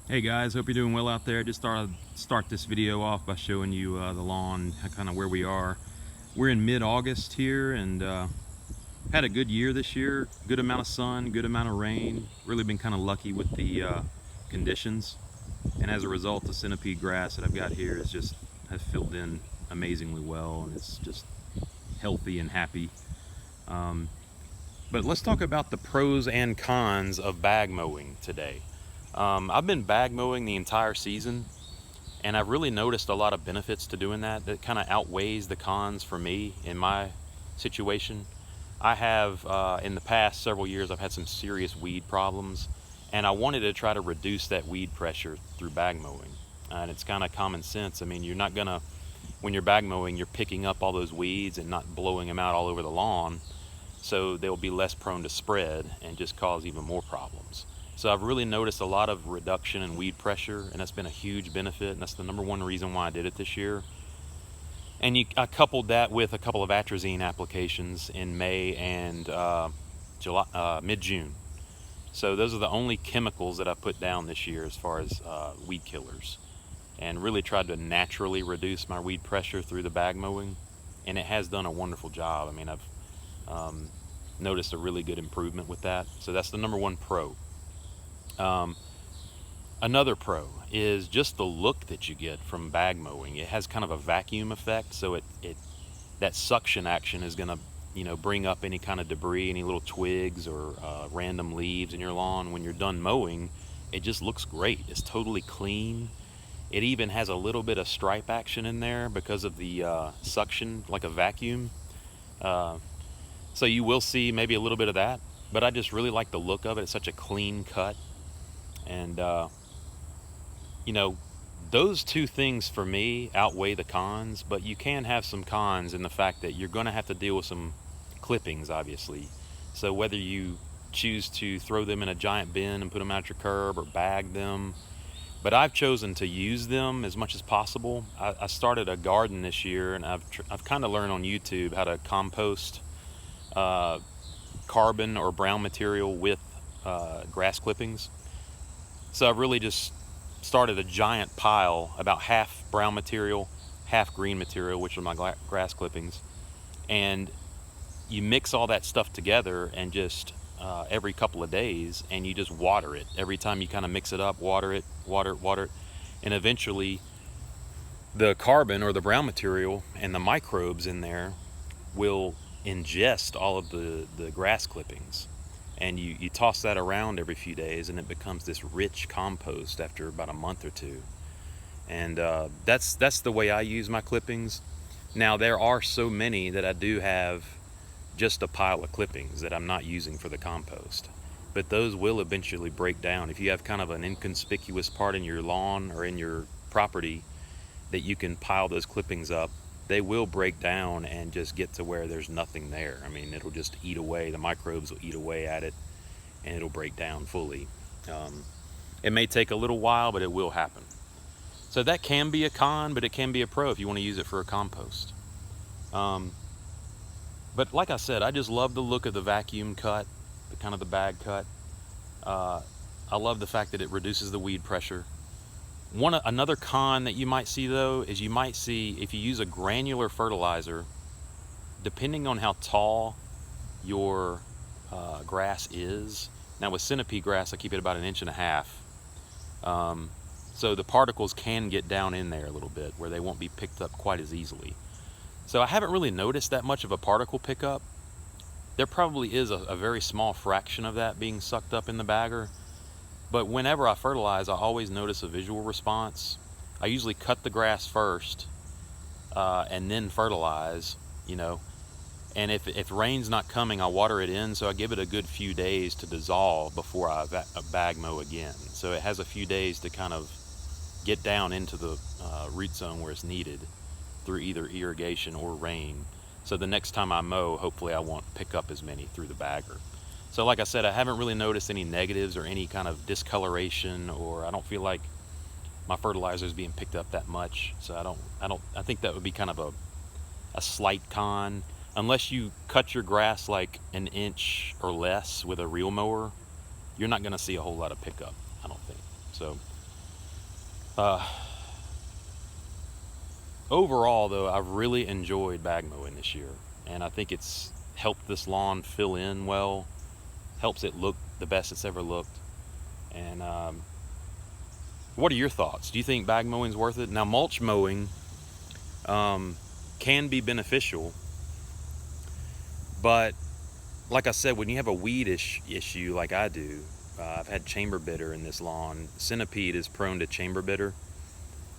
Hey guys, hope you're doing well out there. Just thought I'd start this video off by showing you the lawn, kind of where we are. We're in mid-August here and had a good year this year. Good amount of sun, good amount of rain. Really been kind of lucky with the conditions. And as a result, the centipede grass that I've got here has filled in amazingly well, and it's just healthy and happy. But let's talk about the pros and cons of bag mowing today. I've been bag mowing the entire season, and I've really noticed a lot of benefits to doing that kind of outweighs the cons for me in my situation. I have, in the past several years, I've had some serious weed problems, and I wanted to try to reduce that weed pressure through bag mowing. And it's kind of common sense. I mean, you're not gonna, when you're bag mowing, you're picking up all those weeds and not blowing them out all over the lawn, so they'll be less prone to spread and just cause even more problems. So I've really noticed a lot of reduction in weed pressure, and that's been a huge benefit, and that's the number one reason why I did it this year. And I coupled that with a couple of atrazine applications in May and mid-June. So those are the only chemicals that I put down this year as far as weed killers, and really tried to naturally reduce my weed pressure through the bag mowing, and it has done a wonderful job. I mean, I've noticed a really good improvement with that. So that's the number one pro. Another pro is just the look that you get from bag mowing. It has kind of a vacuum effect, so that suction action is going to bring up any kind of debris, any little twigs or random leaves in your lawn. When you're done mowing, it just looks great. It's totally clean. It even has a little bit of stripe action in there because of the suction, like a vacuum. So you will see maybe a little bit of that, but I just really like the look of it. It's such a clean cut. And those two things for me outweigh the cons, but you can have some cons in the fact that you're going to have to deal with some clippings, obviously. So whether you choose to throw them in a giant bin and put them out your curb or bag them, but I've chosen to use them as much as possible. I started a garden this year, and I've kind of learned on YouTube how to compost carbon or brown material with grass clippings. So I've really just started a giant pile, about half brown material, half green material, which are my grass clippings. And you mix all that stuff together and just every couple of days, and you just water it. Every time you kind of mix it up, water it, water it, water it. And eventually the carbon or the brown material and the microbes in there will ingest all of the grass clippings, and you toss that around every few days, and it becomes this rich compost after about a month or two. And that's the way I use my clippings. Now there are so many that I do have just a pile of clippings that I'm not using for the compost, but those will eventually break down. If you have kind of an inconspicuous part in your lawn or in your property that you can pile those clippings up, they will break down and just get to where there's nothing there. I mean, it'll just eat away, the microbes will eat away at it, and it'll break down fully. It may take a little while, but it will happen. So that can be a con, but it can be a pro if you want to use it for a compost. But like I said, I just love the look of the vacuum cut, the kind of the bag cut. I love the fact that it reduces the weed pressure. Another con that you might see though is you might see, if you use a granular fertilizer, depending on how tall your grass is. Now with centipede grass, I keep it about 1.5 inches. So the particles can get down in there a little bit where they won't be picked up quite as easily. So I haven't really noticed that much of a particle pickup. There probably is a very small fraction of that being sucked up in the bagger. But whenever I fertilize, I always notice a visual response. I usually cut the grass first and then fertilize, and if rain's not coming, I'll water it in, so I give it a good few days to dissolve before I bag mow again. So it has a few days to kind of get down into the root zone where it's needed through either irrigation or rain. So the next time I mow, hopefully I won't pick up as many through the bagger. So like I said, I haven't really noticed any negatives or any kind of discoloration, or I don't feel like my fertilizer is being picked up that much. So I think that would be kind of a slight con. Unless you cut your grass like 1 inch or less with a reel mower, you're not gonna see a whole lot of pickup, I don't think. So Uh, Overall, though, I've really enjoyed bag mowing this year, and I think it's helped this lawn fill in well, helps it look the best it's ever looked. And what are your thoughts? Do you think bag mowing is worth it? Now, mulch mowing can be beneficial, but like I said, when you have a weed issue like I do, I've had chamber bitter in this lawn. Centipede is prone to chamber bitter,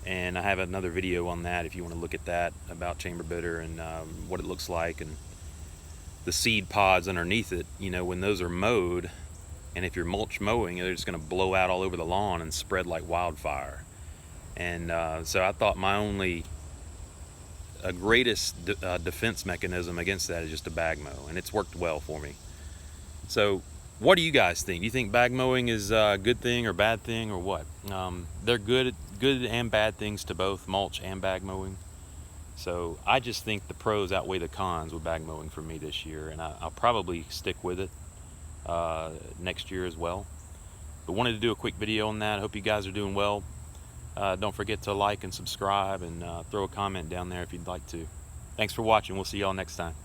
and I have another video on that if you want to look at that, about chamber bitter and what it looks like, and the seed pods underneath it. You know, when those are mowed, and if you're mulch mowing, they're just going to blow out all over the lawn and spread like wildfire. And so I thought my only greatest defense mechanism against that is just a bag mow, and it's worked well for me. So what do you guys think? Do you think bag mowing is a good thing or bad thing, or what? They're good and bad things to both mulch and bag mowing. So I just think the pros outweigh the cons with bag mowing for me this year, and I'll probably stick with it next year as well. But wanted to do a quick video on that. I hope you guys are doing well. Don't forget to like and subscribe, and throw a comment down there if you'd like to. Thanks for watching. We'll see y'all next time.